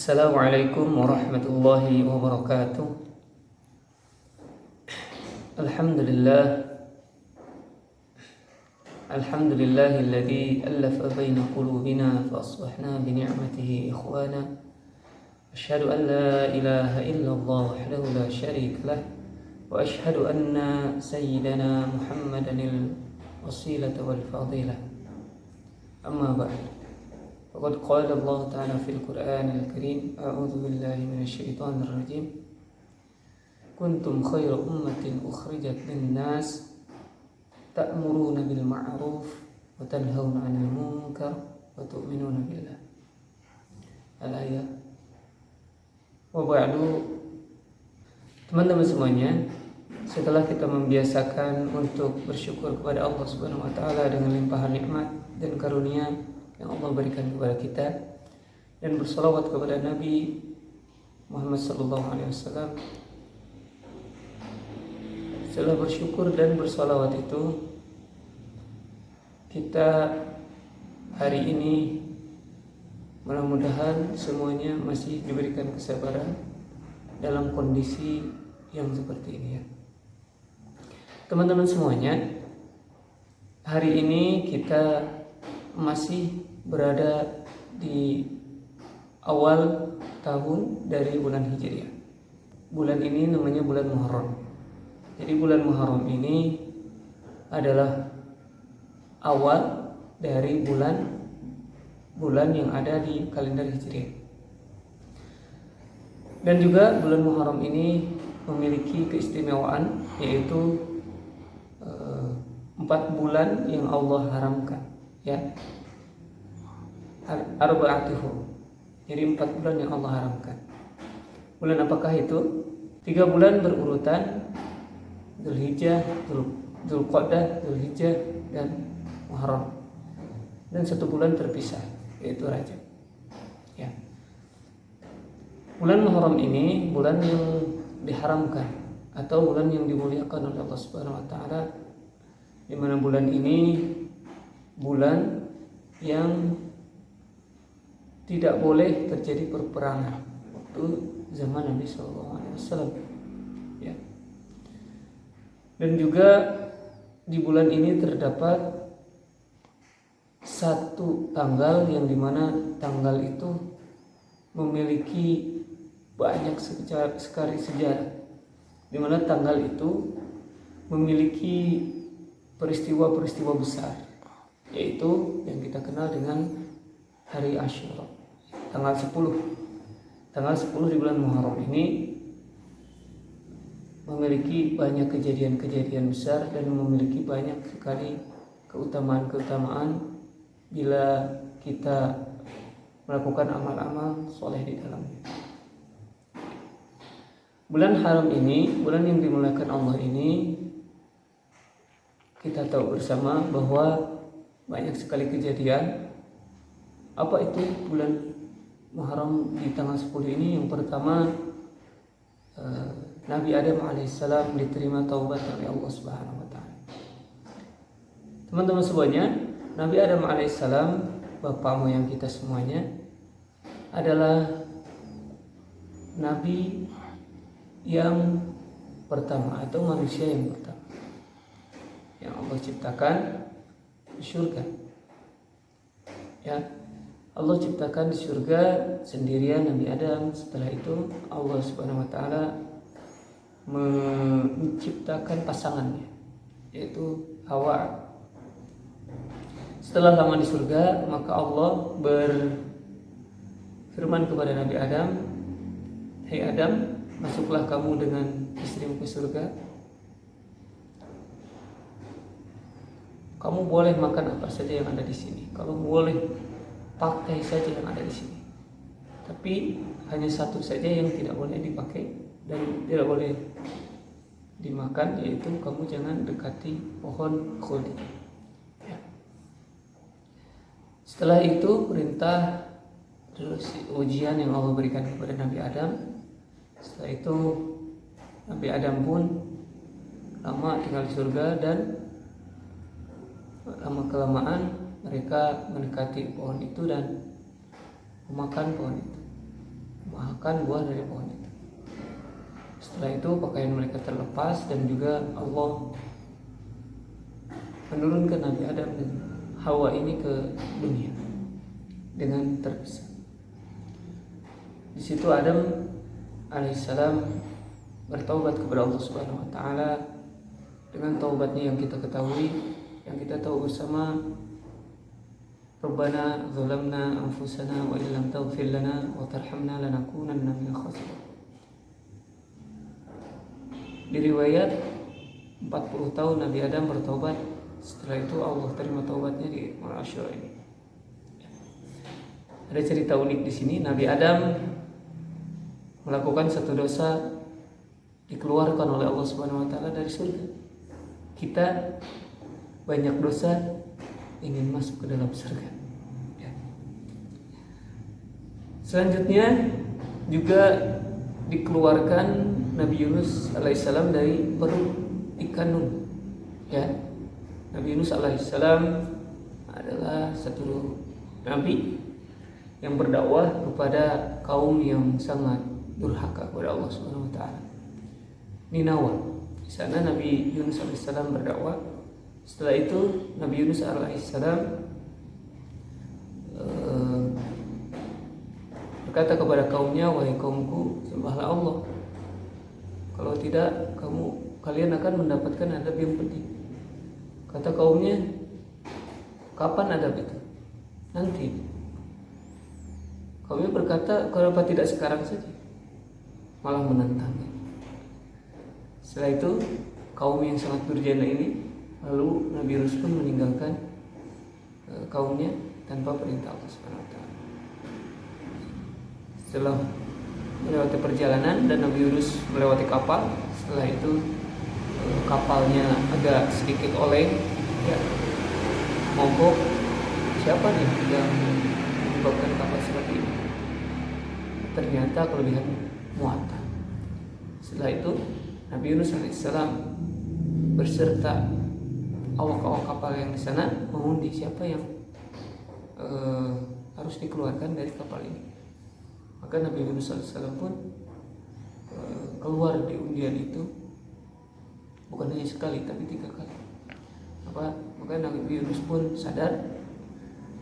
Assalamualaikum warahmatullahi wabarakatuh. Alhamdulillah. Alhamdulillahilladzi allafa baina qulubina fa asbahna bi ni'matihi ikhwana. Asyhadu an la ilaha illallah wahdahu la syarika lah wa asyhadu anna sayyidana Muhammadanil wasilata wal fadilah. Amma ba'd. Faqad qala Allah Ta'ala fil Qur'anil Karim, a'udzu billahi minasy syaithanir rajim. Kuntum khayra ummatin ukhrijat lin-nas ta'muruna bil ma'ruf wa tanhauna 'anil munkar wa tu'minuna billah. Al-ayat. Wa ba'du. Teman-teman semuanya, setelah kita membiasakan untuk bersyukur kepada Allah Subhanahu wa taala dengan limpahan nikmat dan karunia yang Allah berikan kepada kita, dan bersalawat kepada Nabi Muhammad SAW. Setelah bersyukur dan bersalawat itu, kita hari ini mudah-mudahan semuanya masih diberikan kesabaran dalam kondisi yang seperti ini ya. Teman-teman semuanya, hari ini kita masih berada di awal tahun dari bulan Hijriah. Bulan ini namanya bulan Muharram. Jadi bulan Muharram ini adalah awal dari bulan yang ada di kalender Hijriah. Dan juga bulan Muharram ini memiliki keistimewaan, yaitu 4 bulan yang Allah haramkan, ya. Arba'atuhu. Jadi 4 bulan yang Allah haramkan. Bulan apakah itu? 3 bulan berurutan: Dzulhijjah, Dzulqa'dah, Dzulhijjah, dan Muharram. Dan 1 bulan terpisah, yaitu Rajab. Ya. Bulan Muharram ini bulan yang diharamkan atau bulan yang dimuliakan oleh Allah Subhanahu wa taala, di mana bulan ini bulan yang tidak boleh terjadi perperangan waktu zaman Nabi SAW, ya. Dan juga di bulan ini terdapat 1 tanggal yang dimana tanggal itu memiliki banyak sekali sejarah, di mana tanggal itu memiliki peristiwa-peristiwa besar, yaitu yang kita kenal dengan hari Asyura. Tanggal 10 di bulan Muharram ini memiliki banyak kejadian-kejadian besar dan memiliki banyak sekali keutamaan-keutamaan bila kita melakukan amal-amal soleh di dalamnya. Bulan haram ini, bulan yang dimuliakan Allah ini, kita tahu bersama bahwa banyak sekali kejadian. Apa itu bulan Muharram di tanggal 10 ini? Yang pertama, Nabi Adam alaihissalam diterima taubat oleh Allah Subhanahu wa taala. Teman-teman semuanya, Nabi Adam alaihissalam, bapak moyang kita semuanya, adalah nabi yang pertama atau manusia yang pertama yang Allah ciptakan di surga. Ya, Allah ciptakan di surga sendirian Nabi Adam. Setelah itu Allah Subhanahu wa taala menciptakan pasangannya, yaitu Hawa. Setelah lama di surga, maka Allah berfirman kepada Nabi Adam, "Hai Adam, masuklah kamu dengan istrimu ke surga. Kamu boleh makan apa saja yang ada di sini. Kamu boleh pakai saja yang ada di sini. Tapi hanya 1 saja yang tidak boleh dipakai dan tidak boleh dimakan, yaitu kamu jangan dekati pohon khuldi." Ya. Setelah itu perintah, terus ujian yang Allah berikan kepada Nabi Adam. Setelah itu Nabi Adam pun lama tinggal di surga, dan lama-kelamaan mereka mendekati pohon itu dan memakan pohon itu. makan buah dari pohon itu. Setelah itu pakaian mereka terlepas dan juga Allah menurunkan Nabi Adam dan Hawa ini ke dunia dengan terpisah. Di situ Adam alaihissalam bertaubat kepada Allah Subhanahu wa taala dengan taubatnya yang kita ketahui, yang kita tahu bersama, Rabbana zalamna anfusana wa illam taghfir lana wa tarhamna lanakunanna minal khasirin. Di riwayat 40 tahun Nabi Adam bertaubat. Setelah itu Allah terima taubatnya di Malam Asyura ini. Ada cerita unik di sini. Nabi Adam melakukan satu dosa, dikeluarkan oleh Allah Subhanahu wa taala dari surga. Kita banyak dosa, ingin masuk ke dalam surga. Ya. Selanjutnya juga dikeluarkan Nabi Yunus alaihissalam dari perut ikan Nun. Ya, Nabi Yunus alaihissalam adalah satu nabi yang berdakwah kepada kaum yang sangat durhaka kepada Allah Subhanahu wa taala. Ninawa. Di sana Nabi Yunus alaihissalam berdakwah. Setelah itu Nabi Yunus alaihissalam berkata kepada kaumnya, wahai kaumku, sembahlah Allah. Kalau tidak, kalian akan mendapatkan adab yang pedih. Kata kaumnya, kapan adab itu? Nanti. Kaumnya berkata, kenapa tidak sekarang saja? Malah menantangnya. Setelah itu, kaum yang sangat durjana ini, lalu Nabi Yunus pun meninggalkan kaumnya tanpa perintah Allah Subhanahu wa taala. Setelah melewati perjalanan dan Nabi Yunus melewati kapal, setelah itu kapalnya agak sedikit oleng, ya, mogok. Siapa nih yang menyebabkan kapal seperti ini? Ternyata kelebihan muatan. Setelah itu Nabi Yunus alaihissalam berserta awak-awak kapal yang di sana mengundi siapa yang harus dikeluarkan dari kapal ini. Maka Nabi Yunus alaihissalam pun keluar di undian itu, bukan hanya sekali tapi 3 kali. Maka Nabi Yunus pun sadar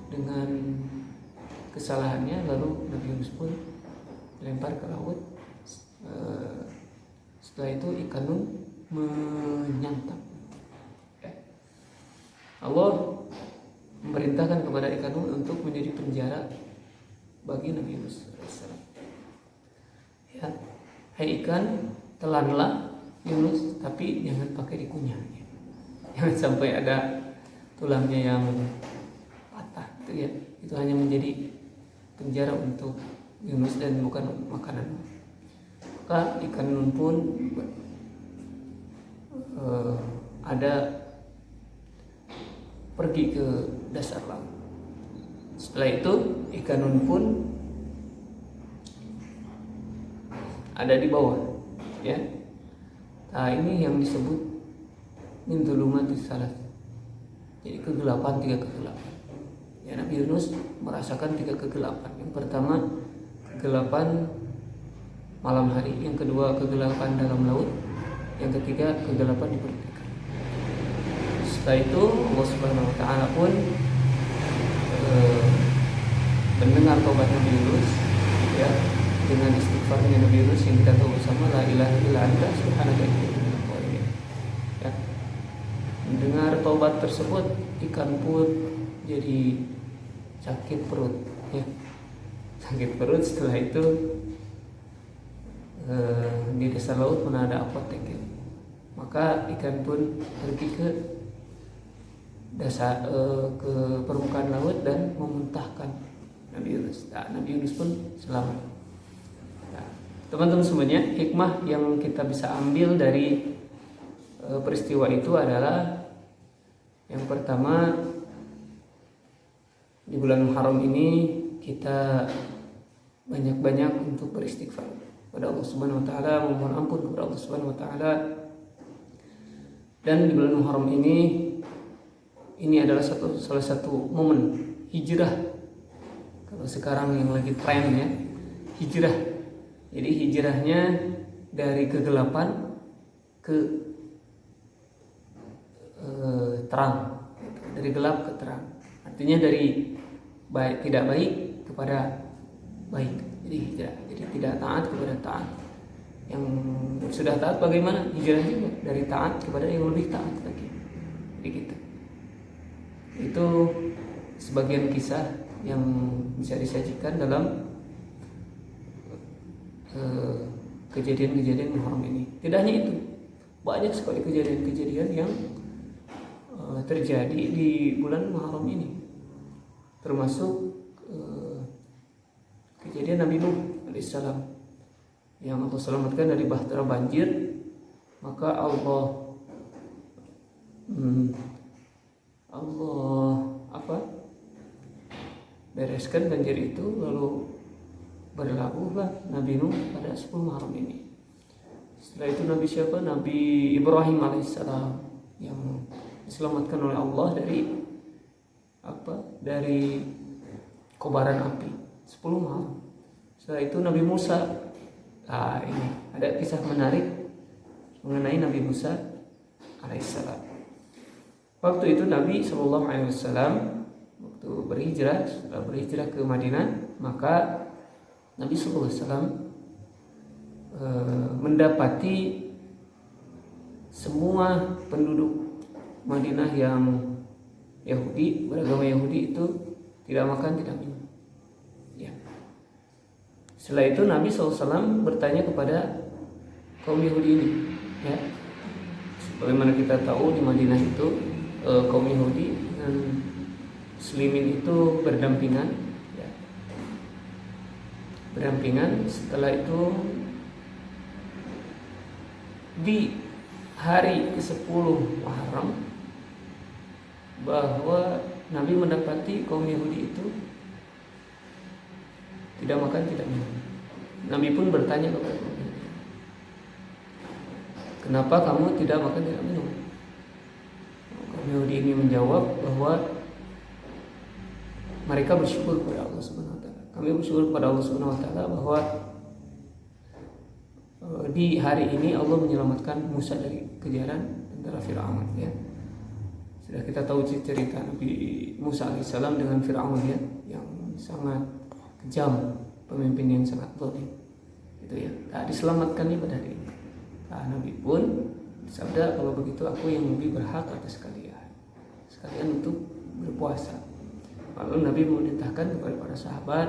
dengan kesalahannya, lalu Nabi Yunus pun dilempar ke laut. Setelah itu ikan Nun menyantap. Allah memerintahkan kepada ikan Nun untuk menjadi penjara bagi Nabi Yunus alaihissalam. Ya, hai ikan, telanlah Yunus, tapi jangan pakai dikunyah. Jangan sampai ada tulangnya yang patah, itu ya. Itu hanya menjadi penjara untuk Yunus dan bukan makanan. Maka ikan Nun pun ada pergi ke dasar laut. Setelah itu ikan Nun pun ada di bawah, ya. Nah, ini yang disebut min dzulumatis salas. Jadi kegelapan, 3 kegelapan. Ya, Nabi Yunus merasakan 3 kegelapan. Yang pertama kegelapan malam hari, yang kedua kegelapan dalam laut, yang ketiga kegelapan di perut ikan. Setelah itu Allah Subhanahu wa taala pun mendengar taubat Nabi Yunus, ya, dengan istighfarnya Nabi Yunus yang kita tahu bersama, la ilaha illa anta subhanaka inni kuntu minadz dzalimin. Ya. Mendengar taubat tersebut, ikan pun jadi sakit perut, ya. Sakit perut. Setelah itu di dasar laut mana ada apotek, ya. Maka ikan pun pergi ke dasar ke permukaan laut dan memuntahkan Nabi Yunus. Nah, Nabi Yunus pun selamat. Nah, teman-teman semuanya, hikmah yang kita bisa ambil dari peristiwa itu adalah yang pertama, di bulan Muharram ini kita banyak-banyak untuk beristighfar kepada Allah Subhanahu wa taala, memohon ampun kepada Allah Subhanahu wa taala. Dan di bulan Muharram ini adalah salah satu momen hijrah. Kalau sekarang yang lagi tren, ya, hijrah Jadi hijrahnya dari kegelapan ke terang, dari gelap ke terang. Artinya dari tidak baik kepada baik. Jadi hijrah, jadi tidak taat kepada taat. Yang sudah taat bagaimana? Hijrah juga dari taat kepada yang lebih taat lagi. Jadi gitu. Itu sebagian kisah yang bisa disajikan dalam kejadian-kejadian Muharram ini. Tidak hanya itu, banyak sekali kejadian-kejadian yang terjadi di bulan Muharram ini, termasuk kejadian Nabi Nuh alaihissalam yang Allah selamatkan dari bahtera banjir. Maka Allah bereskan banjir itu, lalu berlabuhlah Nabi Nuh pada 10 Muharram ini. Setelah itu Nabi siapa? Nabi Ibrahim alaihissalam yang diselamatkan oleh Allah dari kobaran api 10 Muharram. Setelah itu Nabi Musa. Ini ada kisah menarik mengenai Nabi Musa alaihissalam. Waktu itu Nabi SAW waktu setelah berhijrah ke Madinah, maka Nabi SAW mendapati semua penduduk Madinah yang Yahudi, beragama Yahudi itu tidak makan, tidak minum. Ya. Setelah itu Nabi SAW bertanya kepada kaum Yahudi ini. Ya. Bagaimana kita tahu di Madinah itu kaum Yahudi dan Muslimin itu berdampingan. Ya. Berdampingan. Setelah itu di hari ke-10 Muharram, bahwa Nabi mendapati kaum Yahudi itu tidak makan, tidak minum. Nabi pun bertanya kepada kaum Yahudi, kenapa kamu tidak makan, tidak minum? Kaum Yahudi ini menjawab bahwa mereka bersyukur kepada Allah Subhanahu wa taala. Kami bersyukur kepada Allah Subhanahu wa taala bahwa di hari ini Allah menyelamatkan Musa dari kejaran tentara Fir'aun, ya. Sudah kita tahu cerita Nabi Musa alaihissalam dengan Fir'aun, ya, yang sangat kejam, pemimpin yang sangat zalim, gitu ya. Diselamatkannya pada hari ini. Nabi pun bersabda, kalau begitu aku yang lebih berhak atas sekalian untuk berpuasa. Lalu Nabi memerintahkan kepada para sahabat,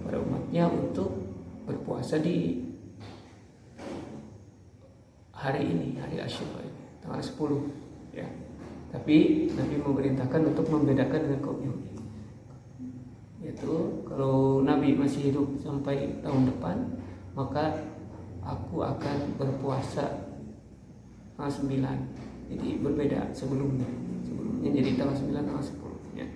para umatnya untuk berpuasa di hari ini, hari Asyura ini, tanggal 10, ya. Tapi Nabi memerintahkan untuk membedakan dengan kaum Yahudi. Yaitu kalau Nabi masih hidup sampai tahun depan, maka aku akan berpuasa tanggal 9. Jadi berbeda sebelumnya jadi tanggal 9, tanggal 10, ya.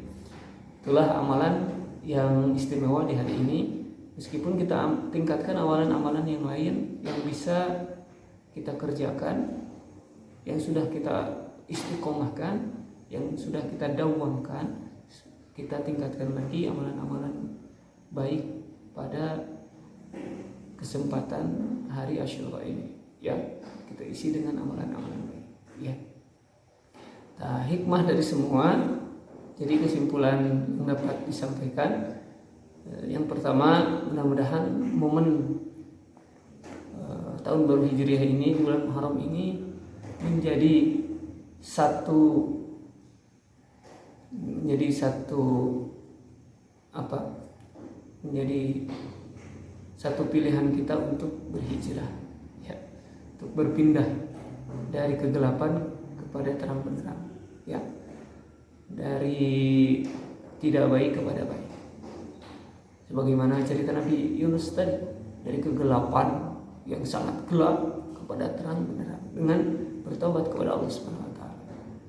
Itulah amalan yang istimewa di hari ini. Meskipun kita tingkatkan amalan-amalan yang lain yang bisa kita kerjakan, yang sudah kita istiqomahkan, yang sudah kita dawamkan, kita tingkatkan lagi amalan-amalan baik pada kesempatan hari Asyura ini, ya. Kita isi dengan amalan-amalan baik, ya. Nah, hikmah dari semua, jadi kesimpulan yang dapat disampaikan, yang pertama, mudah-mudahan momen tahun baru Hijriah ini, bulan Muharram ini menjadi satu pilihan kita untuk berhijrah, ya, untuk berpindah dari kegelapan kepada terang benderang, ya, dari tidak baik kepada baik. Sebagaimana cerita Nabi Yunus tadi, dari kegelapan yang sangat gelap kepada terang benderang, dengan bertobat kepada Allah Subhanahu wa taala,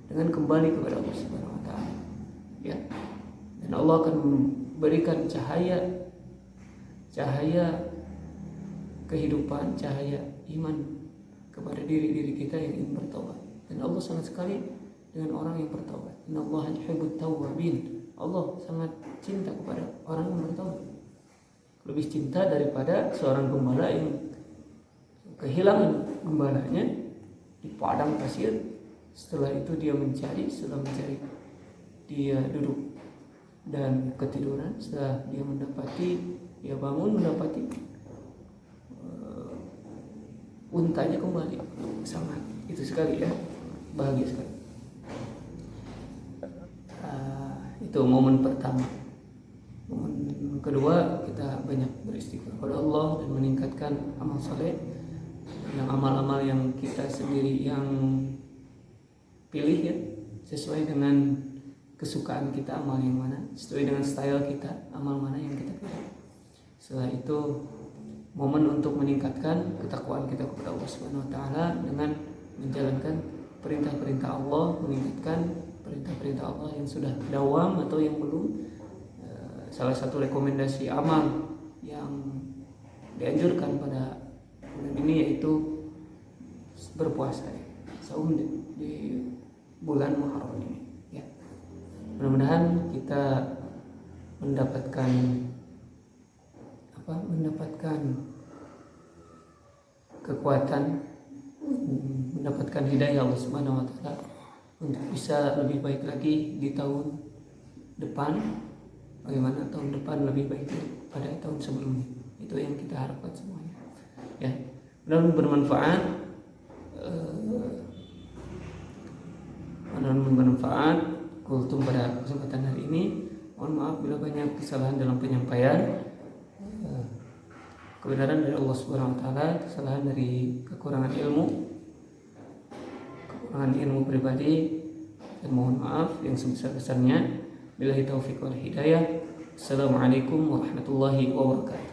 dengan kembali kepada Allah Subhanahu wa taala, ya. Dan Allah akan memberikan cahaya kehidupan, cahaya iman kepada diri kita yang ingin bertobat. Dan Allah sangat sekali dengan orang yang bertobat. Innallaha yuhibbut tawwabin. Allah sangat cinta kepada orang yang bertobat. lebih cinta daripada seorang gembala yang kehilangan gembalanya di padang pasir. Setelah itu setelah mencari dia duduk dan ketiduran. Setelah dia bangun mendapati untanya kembali. Sangat itu sekali ya, bahagia sekali. Itu momen pertama. Momen kedua, kita banyak beristighfar kepada Allah dan meningkatkan amal saleh, yang amal-amal yang kita sendiri yang pilih ya, sesuai dengan kesukaan kita, amal yang mana, sesuai dengan style kita, amal mana yang kita pilih. Setelah itu momen untuk meningkatkan ketakwaan kita kepada Allah Subhanahu wa taala dengan menjalankan perintah-perintah Allah, meningkatkan perintah-perintah Allah yang sudah dawam atau yang belum. Salah satu rekomendasi amal yang dianjurkan pada bulan ini yaitu berpuasa, saum di bulan Muharram ini ya. Mudah-mudahan kita mendapatkan kekuatan, mendapatkan hidayah Allah Subhanahu wa taala untuk bisa lebih baik lagi di tahun depan. Bagaimana tahun depan lebih baik daripada tahun sebelumnya, itu yang kita harapkan semuanya ya. Mudah-mudahan bermanfaat kultum pada kesempatan hari ini. Mohon maaf bila banyak kesalahan dalam penyampaian. Kebenaran dari Allah Subhanahu wa taala, kesalahan dari kekurangan ilmu pribadi, dan mohon maaf yang sebesar-besarnya. Billahi taufiq wal hidayah. Assalamualaikum warahmatullahi wabarakatuh.